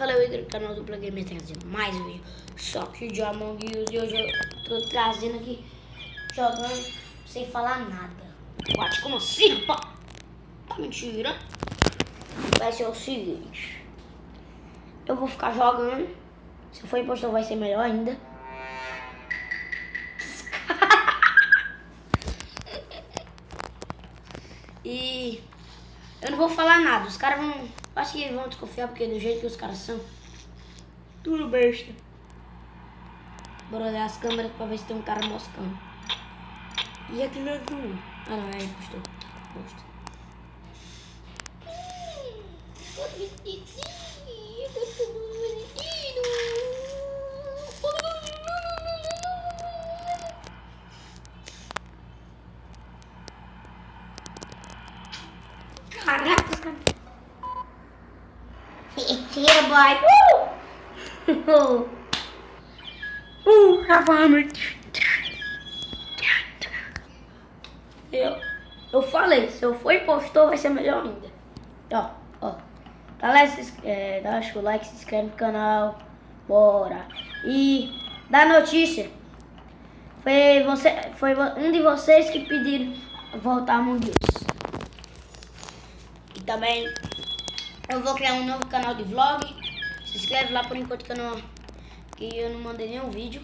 falei, o Igor, canal Dupla Gamer tá trazendo mais um vídeo, só que de Among Us, e hoje eu tô trazendo aqui, jogando sem falar nada. What, como assim, rapaz? Tá mentira? Vai ser o seguinte, eu vou ficar jogando, se for impostor vai ser melhor ainda. E eu não vou falar nada, os caras vão, acho que vão desconfiar porque do jeito que os caras são, tudo besta. Bora olhar as câmeras pra ver se tem um cara moscando. E aquele azul? Ah não, é impostor. Impostor. Caraca, cara. Tira, boy. Eu falei, se eu for impostor vai ser melhor ainda. Ó. Galera, dá o like, se inscreve no canal. Bora. E dá notícia. Foi um de vocês que pediram voltar a Among Us. E também eu vou criar um novo canal de vlog. Se inscreve lá por enquanto que eu não mandei nenhum vídeo.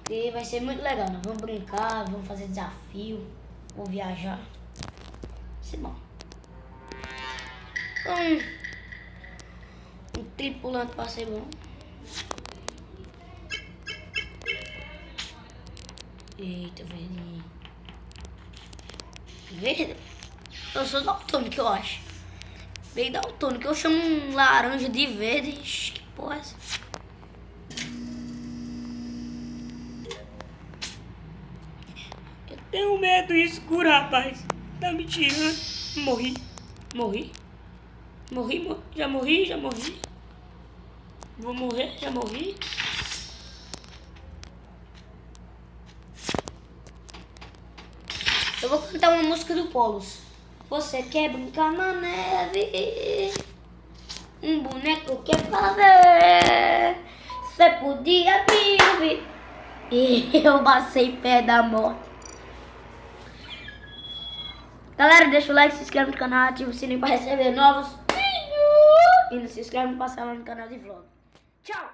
E vai ser muito legal, nós vamos brincar, vamos fazer desafio, vamos viajar. Vai ser bom. Um tripulante pra ser bom. Eita, verdinho. Verde? Eu sou daltônico, eu acho. Bem daltônico, eu chamo um laranja de verde. Ixi, que porra é essa? Eu tenho medo escuro, rapaz. Tá me tirando. Morri. Já morri. Vou morrer, já morri. Eu vou cantar uma música do Polos. Você quer brincar na neve? Um boneco quer fazer? Você podia me ouvir? E eu passei pé da morte. Galera, deixa o like, se inscreve no canal, ativa o sininho para receber novos vídeos. E não se inscreve no passar lá no canal de vlog. Tchau!